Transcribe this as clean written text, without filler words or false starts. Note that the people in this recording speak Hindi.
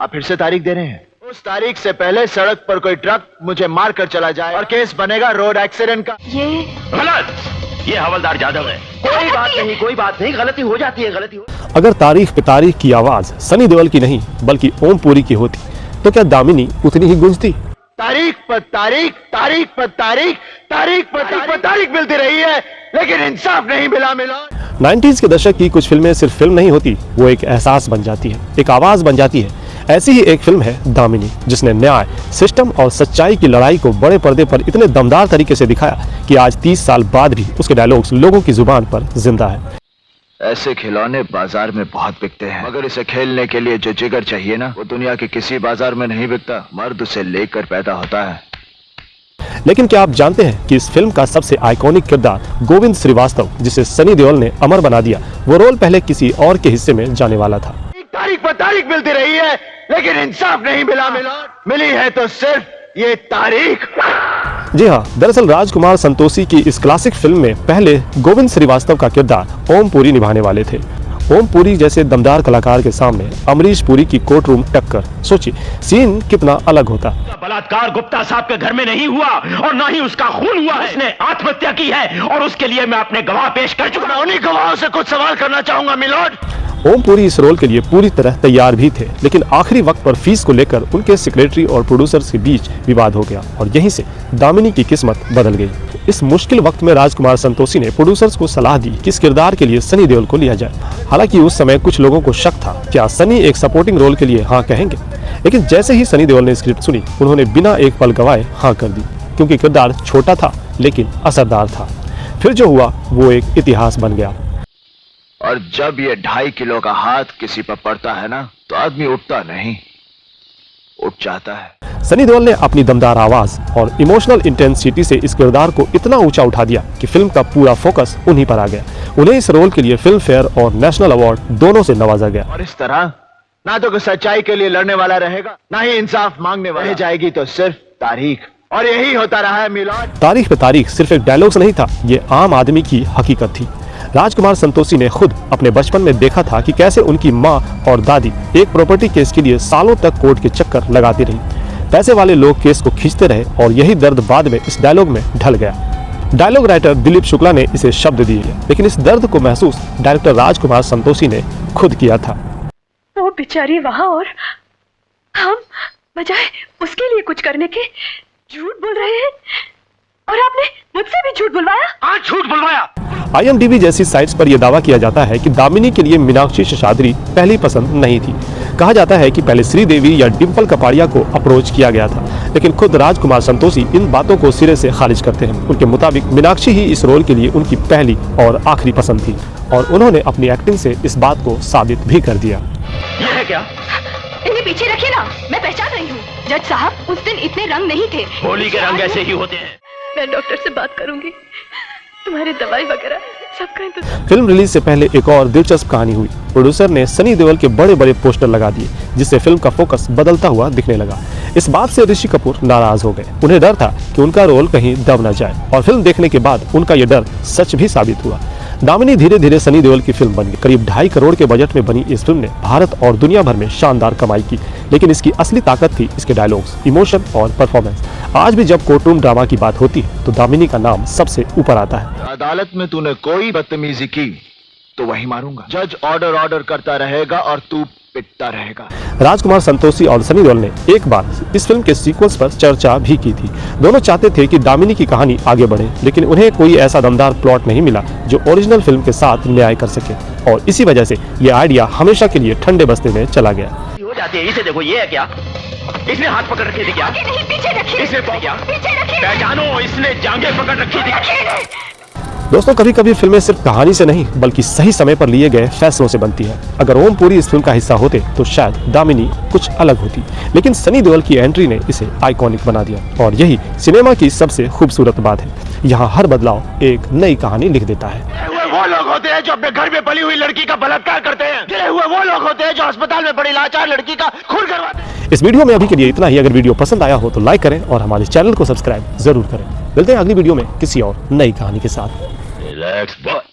आप फिर से तारीख दे रहे हैं? उस तारीख से पहले सड़क पर कोई ट्रक मुझे मार कर चला जाए और केस बनेगा रोड एक्सीडेंट का। ये गलत, ये हवलदार जादव है। कोई बात नहीं, गलती हो जाती है, गलती हो। अगर तारीख पे तारीख की आवाज सनी देओल की नहीं बल्कि ओम पुरी की होती तो क्या दामिनी उतनी ही गूंजती? तारीख पर तारीख, तारीख पर तारीख, तारीख पर तारीख मिलती रही है, लेकिन इंसाफ नहीं मिला। 90s के दशक की कुछ फिल्में सिर्फ फिल्म नहीं होती, वो एक एहसास बन जाती है, एक आवाज बन जाती है। ऐसी ही एक फिल्म है दामिनी, जिसने न्याय, सिस्टम और सच्चाई की लड़ाई को बड़े पर्दे पर इतने दमदार तरीके से दिखाया कि आज 30 साल बाद भी उसके डायलॉग्स लोगों की जुबान पर जिंदा है। ऐसे खिलौने बाजार में बहुत बिकते हैं, मगर इसे खेलने के लिए जो जिगर चाहिए ना, वो दुनिया के किसी बाजार में नहीं बिकता। मर्द उसे लेकर पैदा होता है। लेकिन क्या आप जानते हैं कि इस फिल्म का सबसे आइकॉनिक किरदार गोविंद श्रीवास्तव, जिसे सनी देओल ने अमर बना दिया, वो रोल पहले किसी और के हिस्से में जाने वाला था। तारीख पर तारीख मिलती रही है, लेकिन इंसाफ नहीं मिला। मिली है तो सिर्फ ये तारीख। जी हाँ, दरअसल राजकुमार संतोषी की इस क्लासिक फिल्म में पहले गोविंद श्रीवास्तव का किरदार ओम पुरी निभाने वाले थे। ओम पुरी जैसे दमदार कलाकार के सामने अमरीश पुरी की कोर्ट रूम टक्कर, सोचिए सीन कितना अलग होता। बलात्कार गुप्ता साहब के घर में नहीं हुआ और ना ही उसका खून हुआ है। उसने आत्महत्या की है और उसके लिए मैं अपने गवाह पेश कर चुका हूं। उन्हीं गवाहों से कुछ सवाल करना चाहूंगा मिलोड। ओम पुरी इस रोल के लिए पूरी तरह तैयार भी थे, लेकिन आखिरी वक्त पर फीस को लेकर उनके सेक्रेटरी और प्रोड्यूसर्स के बीच विवाद हो गया और यहीं से दामिनी की किस्मत बदल गई। इस मुश्किल वक्त में राजकुमार संतोषी ने प्रोड्यूसर्स को सलाह दी कि इस किरदार के लिए सनी देओल को लिया जाए। हालांकि उस समय कुछ लोगों को शक था, क्या सनी एक सपोर्टिंग रोल के लिए हाँ कहेंगे, लेकिन जैसे ही सनी देओल ने स्क्रिप्ट सुनी, उन्होंने बिना एक पल गवाए हाँ कर दी, क्योंकि किरदार छोटा था लेकिन असरदार था। फिर जो हुआ वो एक इतिहास बन गया। और जब ये 2.5 किलो का हाथ किसी पर पड़ता है ना, तो आदमी उठता नहीं, उठ जाता है। सनी देओल ने अपनी दमदार आवाज और इमोशनल इंटेंसिटी से इस किरदार को इतना ऊंचा उठा दिया कि फिल्म का पूरा फोकस उन्हीं पर आ गया। उन्हें इस रोल के लिए फिल्म फेयर और नेशनल अवार्ड दोनों से नवाजा गया। और इस तरह ना तो कोई सच्चाई के लिए लड़ने वाला रहेगा, ना ही इंसाफ मांगने वाला। रह जाएगी तो सिर्फ तारीख, और यही होता रहा है मिलोड। तारीख पे तारीख सिर्फ एक डायलॉग्स नहीं था, ये आम आदमी की हकीकत थी। राजकुमार संतोषी ने खुद अपने बचपन में देखा था कि कैसे उनकी माँ और दादी एक प्रॉपर्टी केस के लिए सालों तक कोर्ट के चक्कर लगाती रही। पैसे वाले लोग केस को खींचते रहे और यही दर्द बाद में इस डायलॉग में ढल गया। डायलॉग राइटर दिलीप शुक्ला ने इसे शब्द दिए, लेकिन इस दर्द को महसूस डायरेक्टर राजकुमार संतोषी ने खुद किया था। वो बेचारी वहाँ और हम बजाय उसके लिए कुछ करने के झूठ बोल रहे हैं, और आपने मुझसे भी झूठ बुलवाया। आज झूठ बुलवाया। IMDb जैसी साइट्स पर यह दावा किया जाता है कि दामिनी के लिए मीनाक्षी शेषाद्री पहली पसंद नहीं थी। कहा जाता है कि पहले श्रीदेवी या डिम्पल कपाड़िया को अप्रोच किया गया था, लेकिन खुद राजकुमार संतोषी इन बातों को सिरे से खारिज करते हैं। उनके मुताबिक मीनाक्षी ही इस रोल के लिए उनकी पहली और आखिरी पसंद थी, और उन्होंने अपनी एक्टिंग से इस बात को साबित भी कर दिया। ये है क्या? इन्हें पीछे रखिए ना, मैं पहचान रही हूँ। जज साहब, उस दिन इतने रंग नहीं थे। होली के रंग ऐसे ही होते हैं। मैं डॉक्टर से बात करूंगी, तुम्हारी दवाई वगैरह सबका इंतजाम। फिल्म रिलीज से पहले एक और दिलचस्प कहानी हुई। प्रोड्यूसर ने सनी देओल के बड़े बड़े पोस्टर लगा दिए, जिससे फिल्म का फोकस बदलता हुआ दिखने लगा। इस बात से ऋषि कपूर नाराज हो गए। उन्हें डर था कि उनका रोल कहीं दब न जाए, और फिल्म देखने के बाद उनका यह डर सच भी साबित हुआ। दामिनी धीरे धीरे सनी देओल की फिल्म बन गई। करीब 2.5 करोड़ के बजट में बनी इस फिल्म ने भारत और दुनिया भर में शानदार कमाई की, लेकिन इसकी असली ताकत थी इसके डायलॉग्स, इमोशन और परफॉर्मेंस। आज भी जब कोर्टरूम ड्रामा की बात होती है तो दामिनी का नाम सबसे ऊपर आता है। अदालत में तूने कोई बदतमीजी की तो वही मारूंगा। जज ऑर्डर करता रहेगा और तू पिटता रहेगा। राजकुमार संतोषी और सनी देओल ने एक बार इस फिल्म के सीक्वेंस पर चर्चा भी की थी। दोनों चाहते थे कि दामिनी की कहानी आगे बढ़े, लेकिन उन्हें कोई ऐसा दमदार प्लॉट नहीं मिला जो ओरिजिनल फिल्म के साथ न्याय कर सके, और इसी वजह से ये आइडिया हमेशा के लिए ठंडे बस्ते में चला गया। हो जाती है। इसे देखो, ये है क्या? इसने हाथ पकड़ रखी थी क्या? नहीं, पीछे रखिए। इसने तो क्या? पीछे रखिए। पहचानो, इसने जांघें पकड़ रखी थी। दोस्तों, कभी कभी फिल्में सिर्फ कहानी से नहीं बल्कि सही समय पर लिए गए फैसलों से बनती है। अगर ओम पुरी इस फिल्म का हिस्सा होते तो शायद दामिनी कुछ अलग होती, लेकिन सनी देओल की एंट्री ने इसे आइकॉनिक बना दिया, और यही सिनेमा की सबसे खूबसूरत बात है। यहाँ हर बदलाव एक नई कहानी लिख देता है। वो लोग होते हैं जो अपने घर में पली हुई लड़की का बलात्कार करते हैं। गिरे हुए वो लोग होते हैं जो अस्पताल में पड़ी लाचार लड़की का खून करवाते हैं। इस वीडियो में अभी के लिए इतना ही। अगर वीडियो पसंद आया हो तो लाइक करें और हमारे चैनल को सब्सक्राइब जरूर करें। मिलते हैं अगली वीडियो में किसी और नई कहानी के साथ। Relax boy.